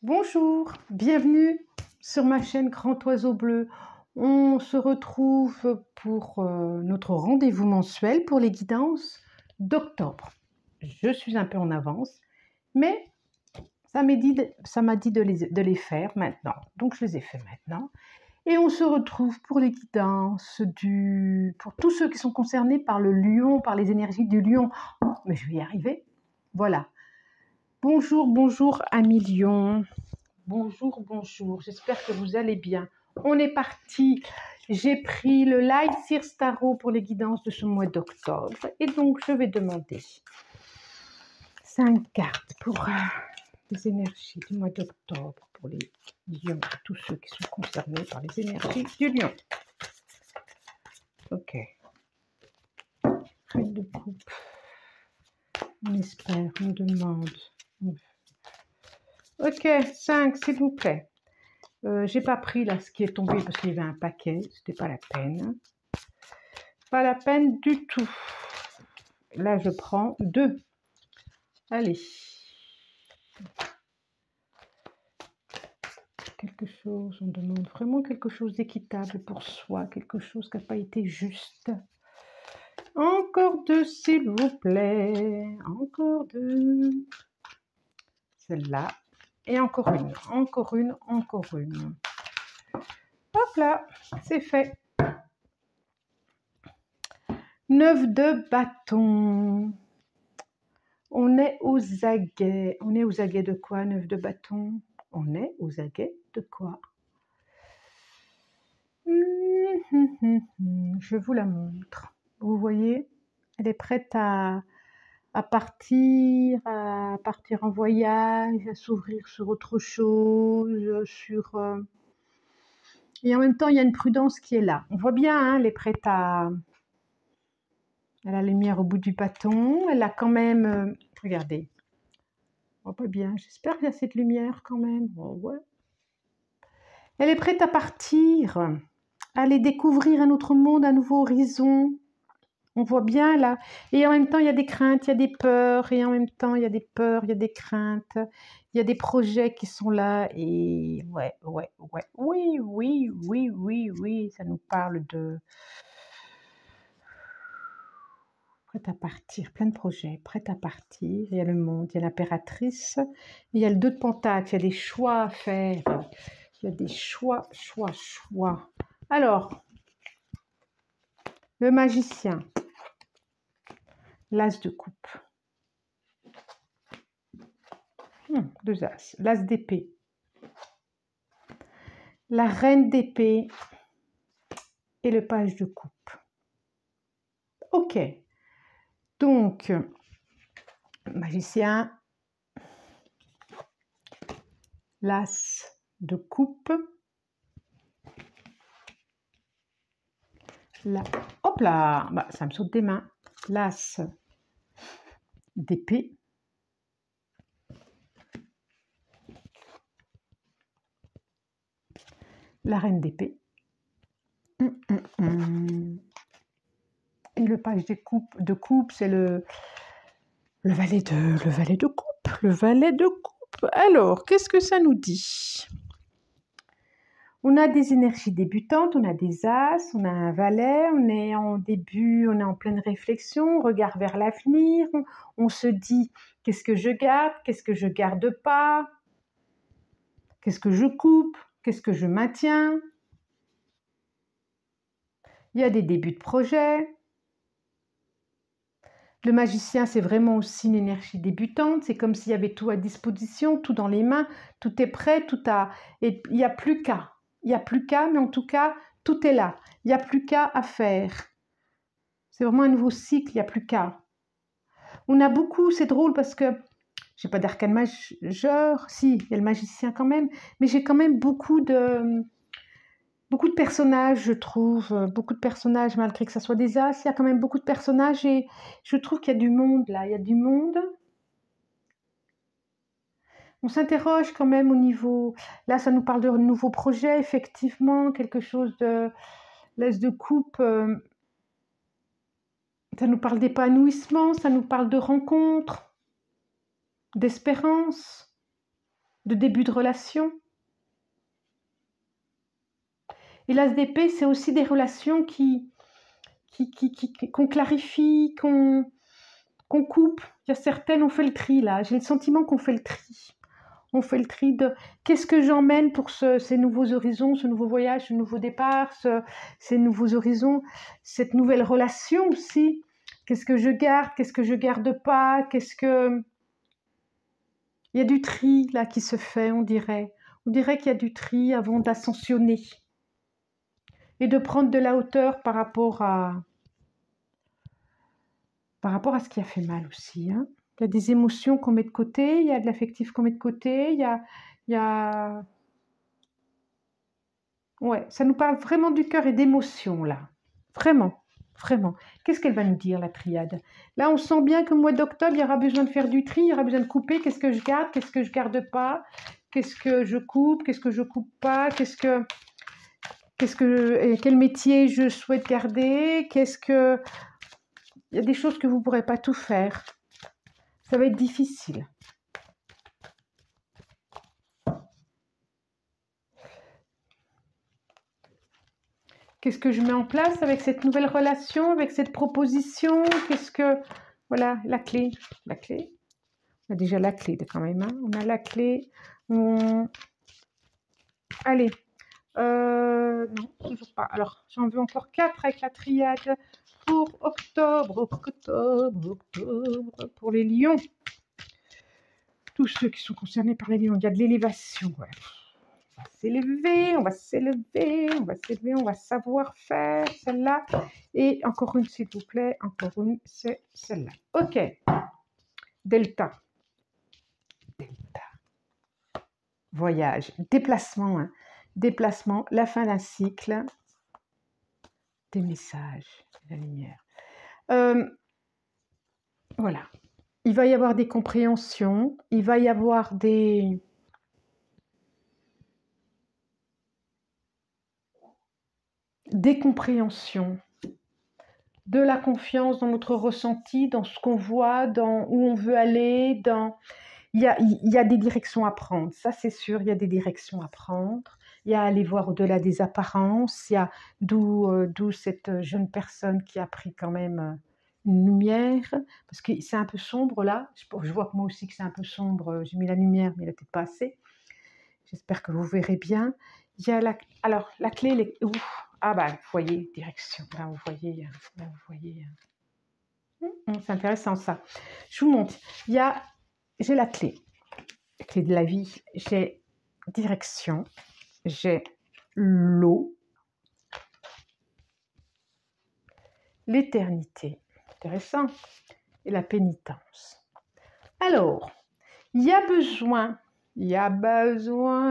Bonjour, bienvenue sur ma chaîne Grand Oiseau Bleu. On se retrouve pour notre rendez-vous mensuel pour les guidances d'octobre. Je suis un peu en avance, mais ça m'a dit de les faire maintenant. Donc je les ai fait maintenant. Et on se retrouve pour les guidances pour tous ceux qui sont concernés par le lion, par les énergies du lion. Oh, mais je vais y arriver. Voilà. Bonjour, bonjour amis lions. Bonjour, bonjour, j'espère que vous allez bien. On est parti. J'ai pris le Light Seers Tarot pour les guidances de ce mois d'octobre. Et donc, je vais demander 5 cartes pour les énergies du mois d'octobre, pour les lions, tous ceux qui sont concernés par les énergies du lion. Ok. Reine de coupe. On espère, on demande. Ok, 5, s'il vous plaît. J'ai pas pris là ce qui est tombé parce qu'il y avait un paquet, c'était pas la peine. Pas la peine du tout. Là, je prends 2. Allez. Quelque chose, on demande vraiment quelque chose d'équitable pour soi, quelque chose qui n'a pas été juste. Encore 2, s'il vous plaît. Encore 2. Celle-là. Et encore une, encore une, encore une. Hop là, c'est fait. 9 de bâton. On est aux aguets. On est aux aguets de quoi, 9 de bâton? On est aux aguets de quoi? Je vous la montre. Vous voyez, elle est prête à partir en voyage, à s'ouvrir sur autre chose, et en même temps, il y a une prudence qui est là. On voit bien, hein, elle est prête à la lumière au bout du bâton. Elle a quand même... regardez. On voit pas bien. J'espère qu'il y a cette lumière quand même. Oh, ouais. Elle est prête à partir, à aller découvrir un autre monde, un nouveau horizon. On voit bien là. Et en même temps, il y a des craintes, il y a des peurs. Et en même temps, il y a des peurs, il y a des craintes. Il y a des projets qui sont là. Et ouais. Oui. Ça nous parle de... prête à partir, plein de projets, prête à partir. Il y a le monde, il y a l'impératrice. Il y a le 2 de Pentacle, il y a des choix à faire. Il y a des choix. Alors, le magicien, l'as de coupe, 2 as, l'as d'épée, la reine d'épée et le page de coupe. Ok, donc, magicien, l'as de coupe, hop là, bah, ça me saute des mains, l'as d'épée, la reine d'épée, et le page de coupe, c'est le valet de coupe. Alors, qu'est-ce que ça nous dit? On a des énergies débutantes, on a des as, on a un valet, on est en début, on est en pleine réflexion, regard vers l'avenir, on se dit qu'est-ce que je garde pas, qu'est-ce que je coupe, qu'est-ce que je maintiens. Il y a des débuts de projet. Le magicien, c'est vraiment aussi une énergie débutante. C'est comme s'il y avait tout à disposition, tout dans les mains, tout est prêt, et il n'y a plus qu'à. Mais en tout cas, tout est là. Il n'y a plus qu'à faire. C'est vraiment un nouveau cycle, il n'y a plus qu'à. On a beaucoup, c'est drôle parce que j'ai pas d'arcane majeur, si, il y a le magicien quand même, mais j'ai quand même beaucoup de personnages, je trouve, beaucoup de personnages, malgré que ça soit des as, il y a quand même beaucoup de personnages et je trouve qu'il y a du monde là, il y a du monde. On s'interroge quand même au niveau, là ça nous parle de nouveaux projets, effectivement, quelque chose de l'as de coupe, ça nous parle d'épanouissement, ça nous parle de rencontres, d'espérance. de début de relation. Et l'as d'épée, c'est aussi des relations qu'on clarifie, qu'on coupe. Il y a certaines, on fait le tri là. J'ai le sentiment qu'on fait le tri. On fait le tri de qu'est-ce que j'emmène pour ces nouveaux horizons, ce nouveau voyage, ce nouveau départ, ces nouveaux horizons, cette nouvelle relation aussi. Qu'est-ce que je garde, qu'est-ce que je garde pas, qu'est-ce que... Il y a du tri là qui se fait, on dirait. On dirait qu'il y a du tri avant d'ascensionner. Et de prendre de la hauteur par rapport à ce qui a fait mal aussi. Hein. Il y a des émotions qu'on met de côté, il y a de l'affectif qu'on met de côté, il y a... Ouais, ça nous parle vraiment du cœur et d'émotions, là. Vraiment, vraiment. Qu'est-ce qu'elle va nous dire, la triade? Là, on sent bien que le mois d'octobre, il y aura besoin de faire du tri, il y aura besoin de couper. Qu'est-ce que je garde? Qu'est-ce que je garde pas? Qu'est-ce que je coupe? Qu'est-ce que je coupe pas? Quel métier je souhaite garder? Il y a des choses que vous ne pourrez pas tout faire. Ça va être difficile. Qu'est-ce que je mets en place avec cette nouvelle relation, avec cette proposition? Voilà, la clé. La clé. On a déjà la clé quand même. Hein. On a la clé. Allez. Non, toujours pas. Alors, j'en veux encore 4 avec la triade pour octobre. Pour les lions. Tous ceux qui sont concernés par les lions. Il y a de l'élévation. Ouais. On va s'élever, on va savoir faire celle-là. Et encore une, s'il vous plaît, encore une, c'est celle-là. Ok. Delta. Voyage, déplacement, hein. Déplacement, la fin d'un cycle, des messages, la lumière. Voilà. Il va y avoir des compréhensions, il va y avoir des compréhensions, de la confiance dans notre ressenti, dans ce qu'on voit, dans où on veut aller, il y a des directions à prendre, ça c'est sûr, il y a des directions à prendre. Il y a à aller voir au-delà des apparences, il y a d'où cette jeune personne qui a pris quand même une lumière, parce que c'est un peu sombre là, je vois que moi aussi que c'est un peu sombre, j'ai mis la lumière mais elle n'était pas assez. J'espère que vous verrez bien. Il y a alors la clé, elle est où? Ah bah, vous voyez, direction, là vous voyez, c'est intéressant ça. Je vous montre, j'ai la clé de la vie, j'ai direction, j'ai l'eau, l'éternité, intéressant, et la pénitence. Alors, il y a besoin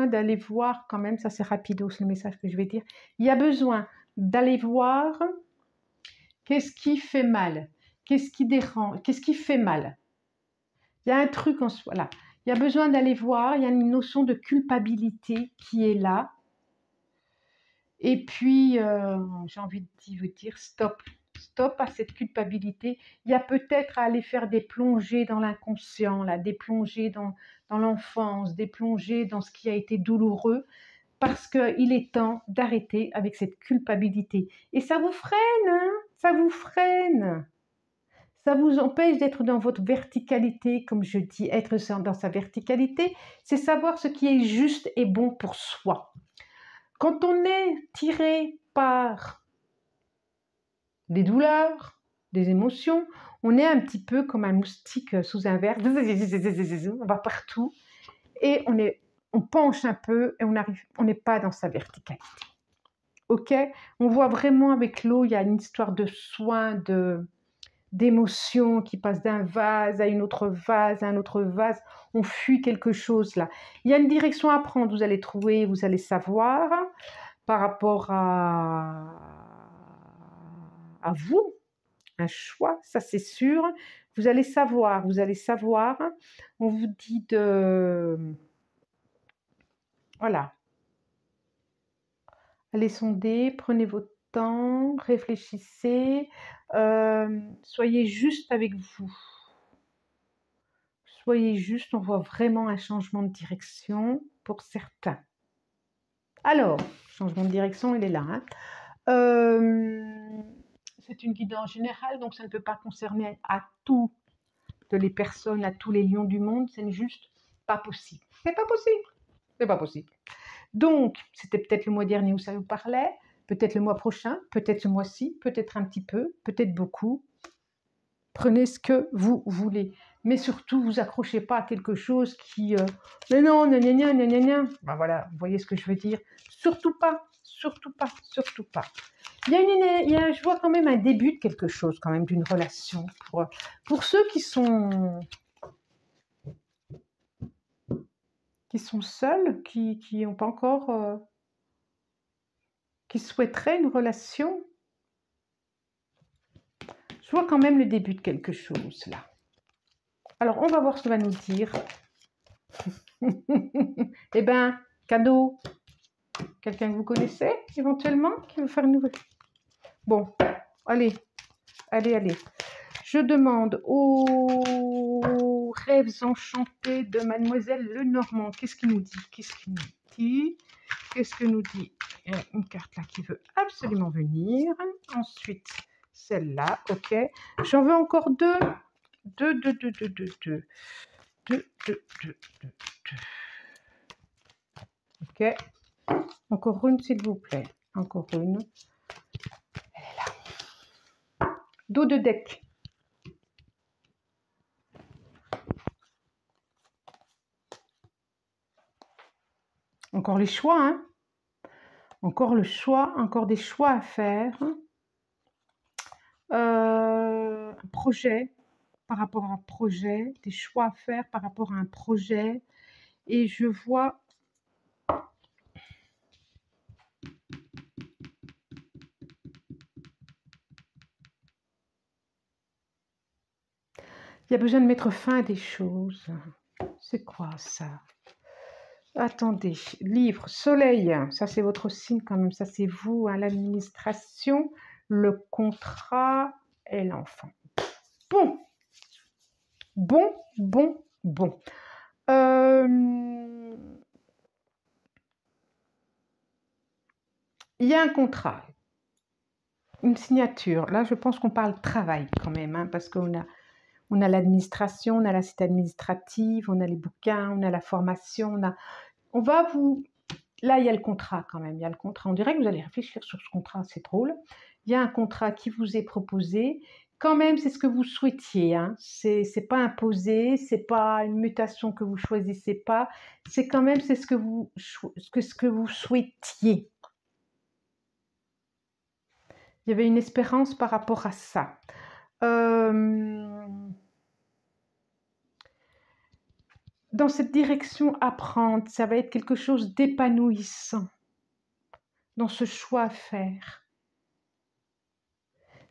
d'aller voir quand même, ça c'est rapido, c'est le message que je vais dire, il y a besoin d'aller voir qu'est-ce qui fait mal, qu'est-ce qui dérange, qu'est-ce qui fait mal. Il y a un truc en soi, là. Il y a besoin d'aller voir, il y a une notion de culpabilité qui est là. Et puis, j'ai envie de vous dire stop. Stop à cette culpabilité. Il y a peut-être à aller faire des plongées dans l'inconscient, là, des plongées dans l'enfance, des plongées dans ce qui a été douloureux, parce qu'il est temps d'arrêter avec cette culpabilité. Et ça vous freine, hein? Ça vous freine. Ça vous empêche d'être dans votre verticalité, comme je dis, être dans sa verticalité, c'est savoir ce qui est juste et bon pour soi. Quand on est tiré par des douleurs, des émotions, on est un petit peu comme un moustique sous un verre, on va partout et on penche un peu et on n'est pas dans sa verticalité. Ok? On voit vraiment avec l'eau, il y a une histoire de soin, d'émotions qui passent d'un vase à un autre vase, on fuit quelque chose là. Il y a une direction à prendre, vous allez trouver, vous allez savoir par rapport à vous, un choix, ça c'est sûr. Vous allez savoir, on vous dit voilà. Allez sonder, prenez votre temps, réfléchissez, soyez juste avec vous. Soyez juste, on voit vraiment un changement de direction pour certains. Alors, changement de direction, il est là. Hein. C'est une guidance générale, donc ça ne peut pas concerner à toutes les personnes, à tous les lions du monde, c'est juste pas possible. C'est pas possible. C'est pas possible. Donc, c'était peut-être le mois dernier où ça vous parlait, peut-être le mois prochain, peut-être ce mois-ci, peut-être un petit peu, peut-être beaucoup. Prenez ce que vous voulez. Mais surtout, vous accrochez pas à quelque chose qui... mais non, gna. Ben voilà, vous voyez ce que je veux dire. Surtout pas, surtout pas, surtout pas. Je vois quand même un début de quelque chose, quand même, d'une relation. Pour ceux qui sont seuls, qui n'ont pas encore... qui souhaiteraient une relation. Je vois quand même le début de quelque chose, là. Alors, on va voir ce que va nous dire. Eh bien, cadeau. Quelqu'un que vous connaissez, éventuellement, qui veut faire une nouvelle. Bon, allez. Je demande aux rêves enchantés de Mademoiselle Lenormand. Qu'est-ce qu'il nous dit? Qu'est-ce que nous dit? Il y a une carte là qui veut absolument venir. Ensuite, celle-là, ok. J'en veux encore deux. Deux. Ok. Encore une, s'il vous plaît. Encore une. Elle est là. Dos de deck. Encore les choix, hein. Encore le choix, encore des choix à faire. Un projet par rapport à un projet, des choix à faire par rapport à un projet. Et je vois... Il y a besoin de mettre fin à des choses. C'est quoi ça? Attendez, livre, soleil, ça c'est votre signe quand même, ça c'est vous, hein, l'administration, le contrat et l'enfant. Bon. Il y a un contrat, une signature. Là, je pense qu'on parle travail quand même, hein, parce qu'on a l'administration, on a la cité administrative, on a les bouquins, on a la formation, on va vous... Là, il y a le contrat quand même, il y a le contrat. On dirait que vous allez réfléchir sur ce contrat, c'est drôle. Il y a un contrat qui vous est proposé. Quand même, c'est ce que vous souhaitiez. Hein. C'est pas imposé, c'est pas une mutation que vous choisissez pas. C'est quand même c'est ce que vous souhaitiez. Il y avait une espérance par rapport à ça. Dans cette direction, apprendre, ça va être quelque chose d'épanouissant dans ce choix à faire.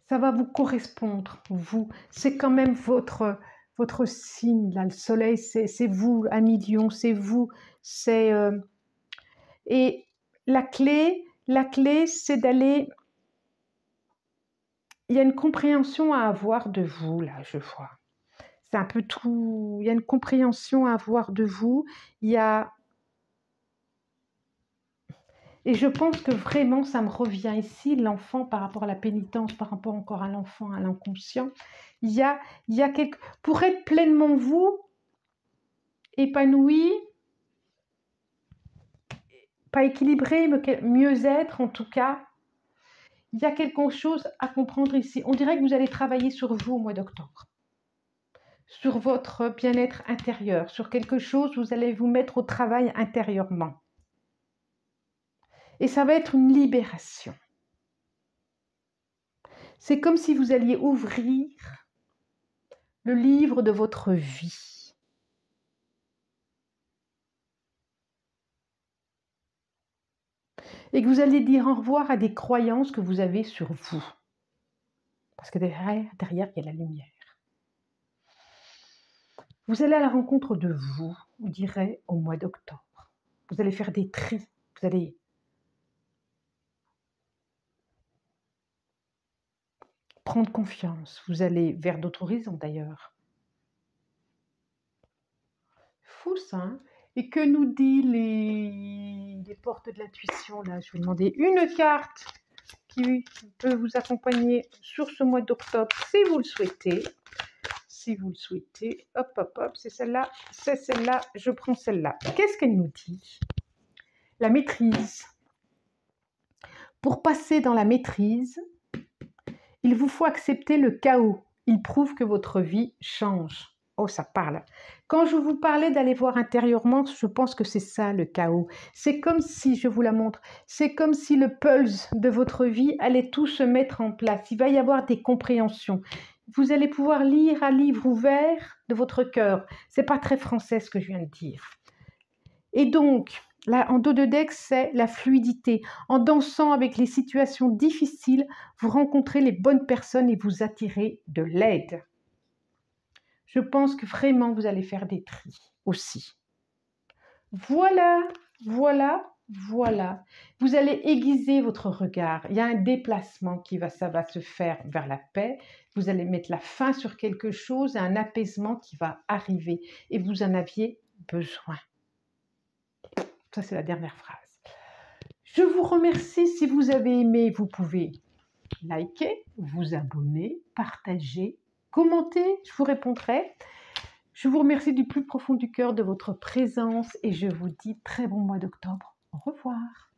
Ça va vous correspondre, vous. C'est quand même votre signe, là. Le soleil, c'est vous, 1 million, c'est vous. Et la clé, c'est d'aller... Il y a une compréhension à avoir de vous, là, je vois. C'est un peu tout... Il y a une compréhension à avoir de vous. Il y a... Et je pense que vraiment, ça me revient ici, l'enfant par rapport à la pénitence, par rapport encore à l'enfant, à l'inconscient. Il y a quelque... Pour être pleinement vous, épanoui, pas équilibré, mais mieux être en tout cas, il y a quelque chose à comprendre ici. On dirait que vous allez travailler sur vous au mois d'octobre, sur votre bien-être intérieur, sur quelque chose, vous allez vous mettre au travail intérieurement. Et ça va être une libération. C'est comme si vous alliez ouvrir le livre de votre vie. Et que vous allez dire au revoir à des croyances que vous avez sur vous. Parce que derrière, il y a la lumière. Vous allez à la rencontre de vous, on dirait, au mois d'octobre. Vous allez faire des tris. Vous allez prendre confiance. Vous allez vers d'autres horizons d'ailleurs. fou ça, hein. Et que nous dit les portes de l'intuition là? Je vais demander une carte qui peut vous accompagner sur ce mois d'octobre si vous le souhaitez. Si vous le souhaitez, hop, hop, hop, c'est celle-là, je prends celle-là. Qu'est-ce qu'elle nous dit? La maîtrise. Pour passer dans la maîtrise, il vous faut accepter le chaos. Il prouve que votre vie change. Oh, ça parle. Quand je vous parlais d'aller voir intérieurement, je pense que c'est ça le chaos. C'est comme si, je vous la montre, c'est comme si le pulse de votre vie allait tout se mettre en place. Il va y avoir des compréhensions. Vous allez pouvoir lire à livre ouvert de votre cœur. C'est pas très français ce que je viens de dire. Et donc, là, en dos de deck, c'est la fluidité. En dansant avec les situations difficiles, vous rencontrez les bonnes personnes et vous attirez de l'aide. Je pense que vraiment, vous allez faire des tris aussi. Voilà, voilà, voilà. Vous allez aiguiser votre regard. Il y a un déplacement ça va se faire vers la paix. Vous allez mettre la fin sur quelque chose, un apaisement qui va arriver. Et vous en aviez besoin. Ça, c'est la dernière phrase. Je vous remercie. Si vous avez aimé, vous pouvez liker, vous abonner, partager, commenter. Je vous répondrai. Je vous remercie du plus profond du cœur de votre présence et je vous dis très bon mois d'octobre. Au revoir.